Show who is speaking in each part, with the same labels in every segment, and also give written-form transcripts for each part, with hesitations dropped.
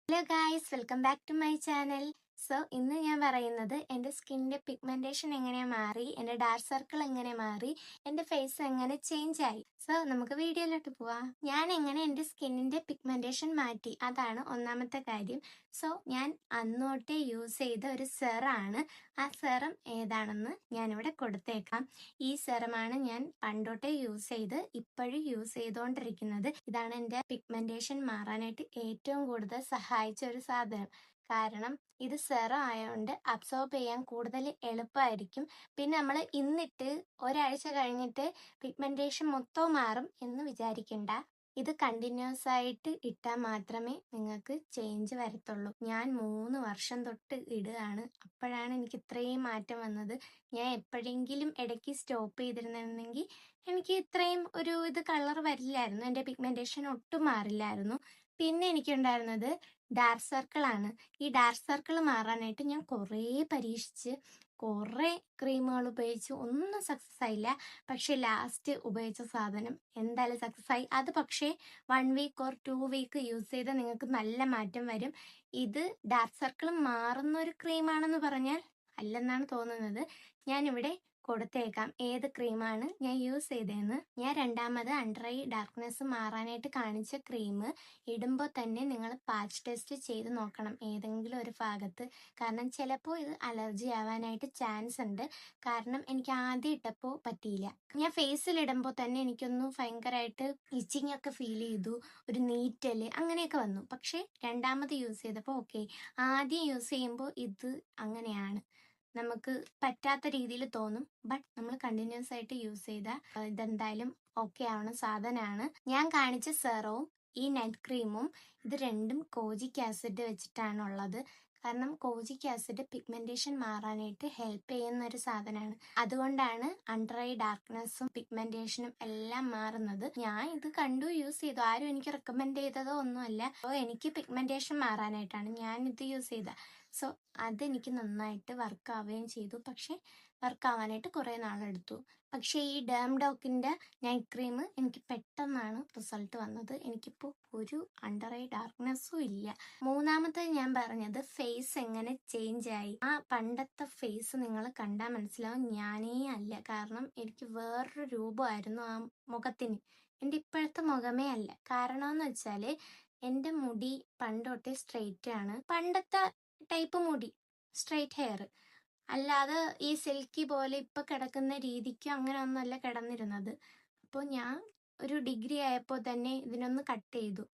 Speaker 1: Hello guys, welcome back to my channel. ഇന്ന് ഞാൻ പറയുന്നത് എൻ്റെ സ്കിന്നിൻ്റെ പിഗ്മെൻറ്റേഷൻ എങ്ങനെ മാറി, എൻ്റെ ഡാർക്ക് സർക്കിൾ എങ്ങനെ മാറി, എൻ്റെ ഫേസ് എങ്ങനെ ചേഞ്ച് ആയി. നമുക്ക് വീഡിയോയിലോട്ട് പോവാം. ഞാൻ എങ്ങനെ എൻ്റെ സ്കിന്നിൻ്റെ പിഗ്മെൻറ്റേഷൻ മാറ്റി, അതാണ് ഒന്നാമത്തെ കാര്യം. ഞാൻ അന്നോട്ടേ യൂസ് ചെയ്ത ഒരു സെറാണ്. ആ സെറം ഏതാണെന്ന് ഞാനിവിടെ കൊടുത്തേക്കാം. ഈ സെറമാണ് ഞാൻ പണ്ടോട്ടേ യൂസ് ചെയ്ത് ഇപ്പോഴും യൂസ് ചെയ്തുകൊണ്ടിരിക്കുന്നത്. ഇതാണ് എൻ്റെ പിഗ്മെൻറ്റേഷൻ മാറാനായിട്ട് ഏറ്റവും കൂടുതൽ സഹായിച്ച ഒരു സാധനം. കാരണം ഇത് സെറം ആയതുകൊണ്ട് അബ്സോർബ് ചെയ്യാൻ കൂടുതൽ എളുപ്പമായിരിക്കും. പിന്നെ നമ്മൾ ഇന്നിട്ട് ഒരാഴ്ച കഴിഞ്ഞിട്ട് പിഗ്മെൻറ്റേഷൻ മൊത്തം മാറും എന്ന് വിചാരിക്കണ്ട. ഇത് കണ്ടിന്യൂസ് ആയിട്ട് ഇട്ടാൽ മാത്രമേ നിങ്ങൾക്ക് ചേഞ്ച് വരത്തുള്ളൂ. ഞാൻ 3 വർഷം തൊട്ട് ഇടുകയാണ്. അപ്പോഴാണ് എനിക്ക് ഇത്രയും മാറ്റം വന്നത്. ഞാൻ എപ്പോഴെങ്കിലും ഇടയ്ക്ക് സ്റ്റോപ്പ് ചെയ്തിരുന്നെങ്കിൽ എനിക്ക് ഇത്രയും ഇത് കളർ വരില്ലായിരുന്നു. എൻ്റെ പിഗ്മെൻറ്റേഷൻ ഒട്ടും മാറില്ലായിരുന്നു. പിന്നെ എനിക്കുണ്ടായിരുന്നത് ഡാർക്ക് സർക്കിളാണ്. ഈ ഡാർക്ക് സർക്കിൾ മാറാനായിട്ട് ഞാൻ കുറേ പരീക്ഷിച്ച് കുറേ ക്രീമുകൾ ഉപയോഗിച്ച് ഒന്നും സക്സസ് ആയില്ല. പക്ഷെ ലാസ്റ്റ് ഉപയോഗിച്ച സാധനം എന്തായാലും സക്സസ് ആയി. അത് പക്ഷേ 1 വീക്ക് ഓർ 2 വീക്ക് യൂസ് ചെയ്താൽ നിങ്ങൾക്ക് നല്ല മാറ്റം വരും. ഇത് ഡാർക്ക് സർക്കിൾ മാറുന്ന ഒരു ക്രീമാണെന്ന് പറഞ്ഞാൽ അല്ലെന്നാണ് തോന്നുന്നത്. ഞാനിവിടെ കൊടുത്തേക്കാം ഏത് ക്രീമാണ് ഞാൻ യൂസ് ചെയ്തതെന്ന്. ഞാൻ രണ്ടാമത് അണ്ടർ ഐ ഡാർക്ക്നെസ് മാറാനായിട്ട് കാണിച്ച ക്രീം ഇടുമ്പോൾ തന്നെ നിങ്ങൾ പാച്ച് ടെസ്റ്റ് ചെയ്ത് നോക്കണം ഏതെങ്കിലും ഒരു ഭാഗത്ത്. കാരണം ചിലപ്പോൾ ഇത് അലർജി ആവാനായിട്ട് ചാൻസ് ഉണ്ട്. കാരണം എനിക്ക് ആദ്യം ഇട്ടപ്പോൾ പറ്റിയില്ല. ഞാൻ ഫേസിൽ ഇടുമ്പോൾ തന്നെ എനിക്കൊന്ന് ഭയങ്കരമായിട്ട് ഇച്ചിങ് ഒക്കെ ഫീൽ ചെയ്തു, ഒരു നീറ്റല് അങ്ങനെയൊക്കെ വന്നു. പക്ഷേ രണ്ടാമത് യൂസ് ചെയ്തപ്പോൾ ഓക്കെ. ആദ്യം യൂസ് ചെയ്യുമ്പോൾ ഇത് അങ്ങനെയാണ്, നമുക്ക് പറ്റാത്ത രീതിയിൽ തോന്നും. ബട്ട് നമ്മൾ കണ്ടിന്യൂസ് ആയിട്ട് യൂസ് ചെയ്താൽ ഇതെന്തായാലും ഓക്കെ ആവണ സാധനമാണ്. ഞാൻ കാണിച്ച സെറവും ഈ നൈറ്റ് ക്രീമും ഇത് രണ്ടും കോജിക് ആസിഡ് വെച്ചിട്ടാണുള്ളത്. കാരണം കോജിക് ആസിഡ് പിഗ്മെന്റേഷൻ മാറാനായിട്ട് ഹെൽപ്പ് ചെയ്യുന്ന ഒരു സാധനമാണ്. അതുകൊണ്ടാണ് അണ്ടർ ഐ ഡാർക്ക്നെസ്സും പിഗ്മെന്റേഷനും എല്ലാം മാറുന്നത്. ഞാൻ ഇത് കണ്ടു യൂസ് ചെയ്തു. ആരും എനിക്ക് റെക്കമെൻഡ് ചെയ്തതോ ഒന്നുമല്ല. എനിക്ക് പിഗ്മെന്റേഷൻ മാറാനായിട്ടാണ് ഞാൻ ഇത് യൂസ് ചെയ്തത്. അതെനിക്ക് നന്നായിട്ട് വർക്ക് ആവുകയും ചെയ്തു. പക്ഷെ വർക്ക് ആവാനായിട്ട് കുറേ നാളെടുത്തു. പക്ഷേ ഈ ഡേം ഡോക്കിൻ്റെ നൈറ്റ് ക്രീം എനിക്ക് പെട്ടെന്നാണ് റിസൾട്ട് വന്നത്. എനിക്കിപ്പോൾ ഒരു അണ്ടർ ഐ ഡാർക്ക്നെസ്സും ഇല്ല. മൂന്നാമത്തെ ഞാൻ പറഞ്ഞത് ഫേസ് എങ്ങനെ ചേഞ്ച് ആയി. ആ പണ്ടത്തെ ഫേസ് നിങ്ങൾ കണ്ടാൽ മനസ്സിലാവും ഞാനേ അല്ല. കാരണം എനിക്ക് വേറൊരു രൂപമായിരുന്നു ആ മുഖത്തിന്. എൻ്റെ ഇപ്പോഴത്തെ മുഖമേ അല്ല. കാരണം എന്ന് വെച്ചാൽ എൻ്റെ മുടി പണ്ടൊട്ടേ സ്ട്രെയിറ്റ് ആണ്. പണ്ടത്തെ ടൈപ്പ് മുടി, സ്ട്രെയിറ്റ് ഹെയർ, അല്ലാതെ ഈ സിൽക്കി പോലെ ഇപ്പൊ കിടക്കുന്ന രീതിക്ക് അങ്ങനെ ഒന്നുമല്ല കിടന്നിരുന്നത്. അപ്പോൾ ഞാൻ ഒരു ഡിഗ്രി ആയപ്പോൾ തന്നെ ഇതിനൊന്ന് കട്ട് ചെയ്തു,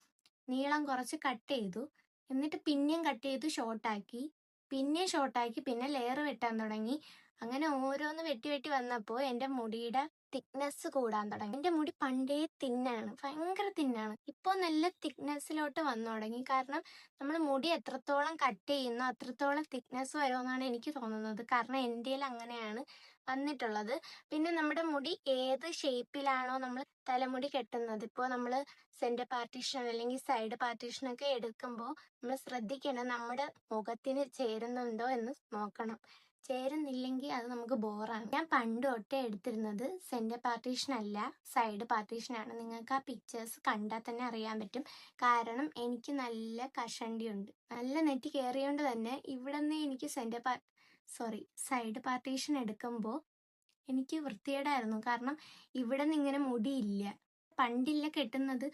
Speaker 1: നീളം കുറച്ച് കട്ട് ചെയ്തു. എന്നിട്ട് പിന്നെയും കട്ട് ചെയ്തു ഷോർട്ടാക്കി, പിന്നെ ഷോർട്ടാക്കി, പിന്നെ ലെയർ വെട്ടാൻ തുടങ്ങി. അങ്ങനെ ഓരോന്ന് വെട്ടി വെട്ടി വന്നപ്പോൾ എൻ്റെ മുടിയുടെ തിക്നെസ് കൂടാൻ തുടങ്ങി. എൻ്റെ മുടി പണ്ടേ തിന്നാണ്, ഭയങ്കര തിന്നാണ്. ഇപ്പോൾ നല്ല തിക്നെസ്സിലോട്ട് വന്നു തുടങ്ങി. കാരണം നമ്മൾ മുടി എത്രത്തോളം കട്ട് ചെയ്യുന്നോ അത്രത്തോളം തിക്നെസ് വരുമെന്നാണ് എനിക്ക് തോന്നുന്നത്. കാരണം എൻ്റെ അങ്ങനെയാണ് വന്നിട്ടുള്ളത്. പിന്നെ നമ്മുടെ മുടി ഏത് ഷേപ്പിലാണോ നമ്മൾ തലമുടി കെട്ടുന്നത്, ഇപ്പോൾ നമ്മൾ സെൻറ്റർ പാർട്ടീഷൻ അല്ലെങ്കിൽ സൈഡ് പാർട്ടീഷനൊക്കെ എടുക്കുമ്പോൾ നമ്മൾ ശ്രദ്ധിക്കണം നമ്മുടെ മുഖത്തിന് ചേരുന്നുണ്ടോ എന്ന് നോക്കണം. ചേരുന്നില്ലെങ്കിൽ അത് നമുക്ക് ബോറാണ്. ഞാൻ പണ്ട് തൊട്ടേ എടുത്തിരുന്നത് സെൻറ്റർ പാർട്ടീഷൻ അല്ല, സൈഡ് പാർട്ടീഷനാണ്. നിങ്ങൾക്ക് ആ പിക്ചേഴ്സ് കണ്ടാൽ തന്നെ അറിയാൻ പറ്റും. കാരണം എനിക്ക് നല്ല കഷണ്ടിയുണ്ട്, നല്ല നെറ്റി കയറിയോണ്ട് തന്നെ ഇവിടെ നിന്ന് എനിക്ക് സൈഡ് പാർട്ടീഷൻ എടുക്കുമ്പോൾ എനിക്ക് വൃത്തികേടായിരുന്നു. കാരണം ഇവിടെ നിന്ന് ഇങ്ങനെ മുടിയില്ല. പണ്ടില്ല കെട്ടുന്നത്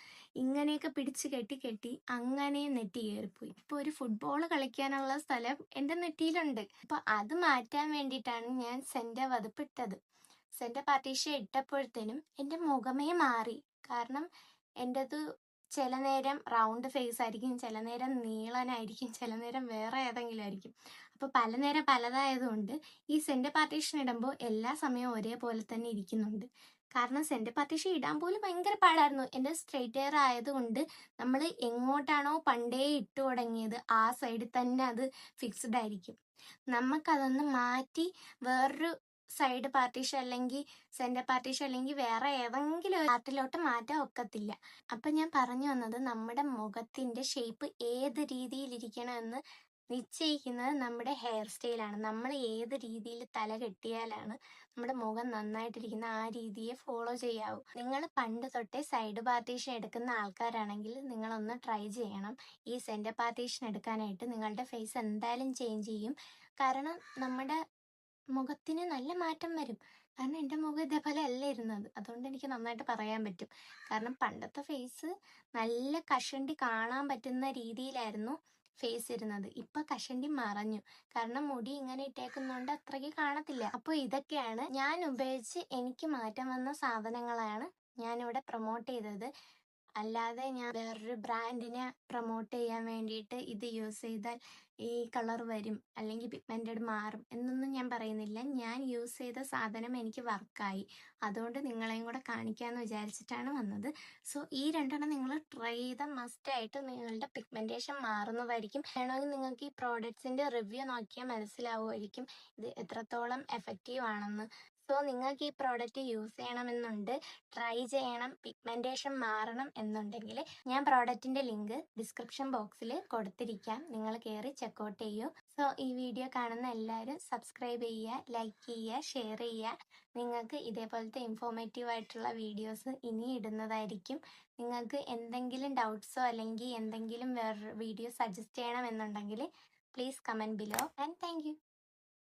Speaker 1: ഇങ്ങനെയൊക്കെ പിടിച്ച് കെട്ടി കെട്ടി അങ്ങനെ നെറ്റി കയറിപ്പോയി. ഇപ്പൊ ഒരു ഫുട്ബോൾ കളിക്കാനുള്ള സ്ഥലം എൻ്റെ നെറ്റിയിലുണ്ട്. അപ്പൊ അത് മാറ്റാൻ വേണ്ടിയിട്ടാണ് ഞാൻ സെന്റർ വതുപ്പിട്ടത്. സെന്റർ പാർട്ടീഷൻ ഇട്ടപ്പോഴത്തേനും എൻ്റെ മുഖമേ മാറി. കാരണം എൻ്റെത് ചില നേരം റൗണ്ട് ഫേസ് ആയിരിക്കും, ചില നേരം നീളനായിരിക്കും, ചില നേരം വേറെ ഏതെങ്കിലും ആയിരിക്കും. അപ്പോൾ പല നേരം പലതായതുകൊണ്ട് ഈ സെന്റർ പാർട്ടീഷൻ ഇടുമ്പോൾ എല്ലാ സമയവും ഒരേപോലെ തന്നെ ഇരിക്കുന്നുണ്ട്. കാരണം സെന്റർ പാർട്ടീഷൻ ഇടാൻ പോലും ഭയങ്കര പാടായിരുന്നു. എൻ്റെ സ്ട്രെയിറ്റ് ഹെയർ ആയതുകൊണ്ട് നമ്മൾ എങ്ങോട്ടാണോ പണ്ടേ ഇട്ടു തുടങ്ങിയത് ആ സൈഡിൽ തന്നെ അത് ഫിക്സ്ഡ് ആയിരിക്കും. നമുക്കതൊന്ന് മാറ്റി വേറൊരു സൈഡ് പാർട്ടീഷൻ അല്ലെങ്കിൽ സെന്റർ പാർട്ടീഷൻ അല്ലെങ്കിൽ വേറെ ഏതെങ്കിലും ഒരു പാർട്ടിലോട്ട് മാറ്റാൻ ഒക്കത്തില്ല. അപ്പം ഞാൻ പറഞ്ഞു വന്നത് നമ്മുടെ മുഖത്തിൻ്റെ ഷേപ്പ് ഏത് രീതിയിലിരിക്കണമെന്ന് നിശ്ചയിക്കുന്നത് നമ്മുടെ ഹെയർ സ്റ്റൈലാണ്. നമ്മൾ ഏത് രീതിയിൽ തല കെട്ടിയാലാണ് നമ്മുടെ മുഖം നന്നായിട്ടിരിക്കുന്ന ആ രീതിയെ ഫോളോ ചെയ്യാവൂ. നിങ്ങൾ പണ്ട് തൊട്ടേ സൈഡ് പാർട്ടീഷൻ എടുക്കുന്ന ആൾക്കാരാണെങ്കിൽ നിങ്ങളൊന്ന് ട്രൈ ചെയ്യണം. ഈ സെന്റർ പാർട്ടീഷൻ എടുക്കാനായിട്ട് നിങ്ങളുടെ ഫേസ് എന്തായാലും ചേഞ്ച് ചെയ്യും. കാരണം നമ്മുടെ മുഖത്തിന് നല്ല മാറ്റം വരും. കാരണം എൻ്റെ മുഖം ഇതേപോലെ അല്ല ഇരുന്നത്. അതുകൊണ്ട് എനിക്ക് നന്നായിട്ട് പറയാൻ പറ്റും. കാരണം പണ്ടത്തെ ഫേസ് നല്ല കഷണ്ടി കാണാൻ പറ്റുന്ന രീതിയിലായിരുന്നു ഫേസ് ഇരുന്നത്. ഇപ്പൊ കഷണ്ടി മറഞ്ഞു. കാരണം മുടി ഇങ്ങനെ ഇട്ടേക്കുന്നോണ്ട് അത്രയ്ക്ക് കാണത്തില്ല. അപ്പോൾ ഇതൊക്കെയാണ് ഞാൻ ഉപയോഗിച്ച് എനിക്ക് മാറ്റം വന്ന സാധനങ്ങളാണ് ഞാനിവിടെ പ്രൊമോട്ട് ചെയ്തത്. അല്ലാതെ ഞാൻ വേറൊരു ബ്രാൻഡിനെ പ്രൊമോട്ട് ചെയ്യാൻ വേണ്ടിയിട്ട് ഇത് യൂസ് ചെയ്താൽ ഈ കളർ വരും അല്ലെങ്കിൽ പിഗ്മെന്റഡ് മാറും എന്നൊന്നും ഞാൻ പറയുന്നില്ല. ഞാൻ യൂസ് ചെയ്ത സാധനം എനിക്ക് വർക്കായി. അതുകൊണ്ട് നിങ്ങളെയും കൂടെ കാണിക്കാമെന്ന് വിചാരിച്ചിട്ടാണ് വന്നത്. സോ ഈ രണ്ടെണ്ണം നിങ്ങൾ ട്രൈ ചെയ്താൽ മസ്റ്റായിട്ട് നിങ്ങളുടെ പിഗ്മെന്റേഷൻ മാറുന്നതായിരിക്കും. വേണമെങ്കിൽ നിങ്ങൾക്ക് ഈ പ്രോഡക്ട്സിന്റെ റിവ്യൂ നോക്കിയാൽ മനസ്സിലാവുമായിരിക്കും ഇത് എത്രത്തോളം എഫക്റ്റീവ് ആണെന്ന്. സോ നിങ്ങൾക്ക് ഈ പ്രോഡക്റ്റ് യൂസ് ചെയ്യണമെന്നുണ്ട്, ട്രൈ ചെയ്യണം, പിഗ്മെന്റേഷൻ മാറണം എന്നുണ്ടെങ്കിൽ ഞാൻ പ്രോഡക്റ്റിന്റെ ലിങ്ക് ഡിസ്ക്രിപ്ഷൻ ബോക്സിൽ കൊടുത്തിരിക്കാം. നിങ്ങൾ കയറി ചെക്കൗട്ട് ചെയ്യൂ. സോ ഈ വീഡിയോ കാണുന്ന എല്ലാവരും സബ്സ്ക്രൈബ് ചെയ്യുക, ലൈക്ക് ചെയ്യുക, ഷെയർ ചെയ്യുക. നിങ്ങൾക്ക് ഇതേപോലത്തെ ഇൻഫോർമേറ്റീവ് ആയിട്ടുള്ള വീഡിയോസ് ഇനി ഇടുന്നതായിരിക്കും. നിങ്ങൾക്ക് എന്തെങ്കിലും ഡൗട്ട്സോ അല്ലെങ്കിൽ എന്തെങ്കിലും വേറെ വീഡിയോ സജസ്റ്റ് ചെയ്യണമെന്നുണ്ടെങ്കിൽ please comment below and thank you.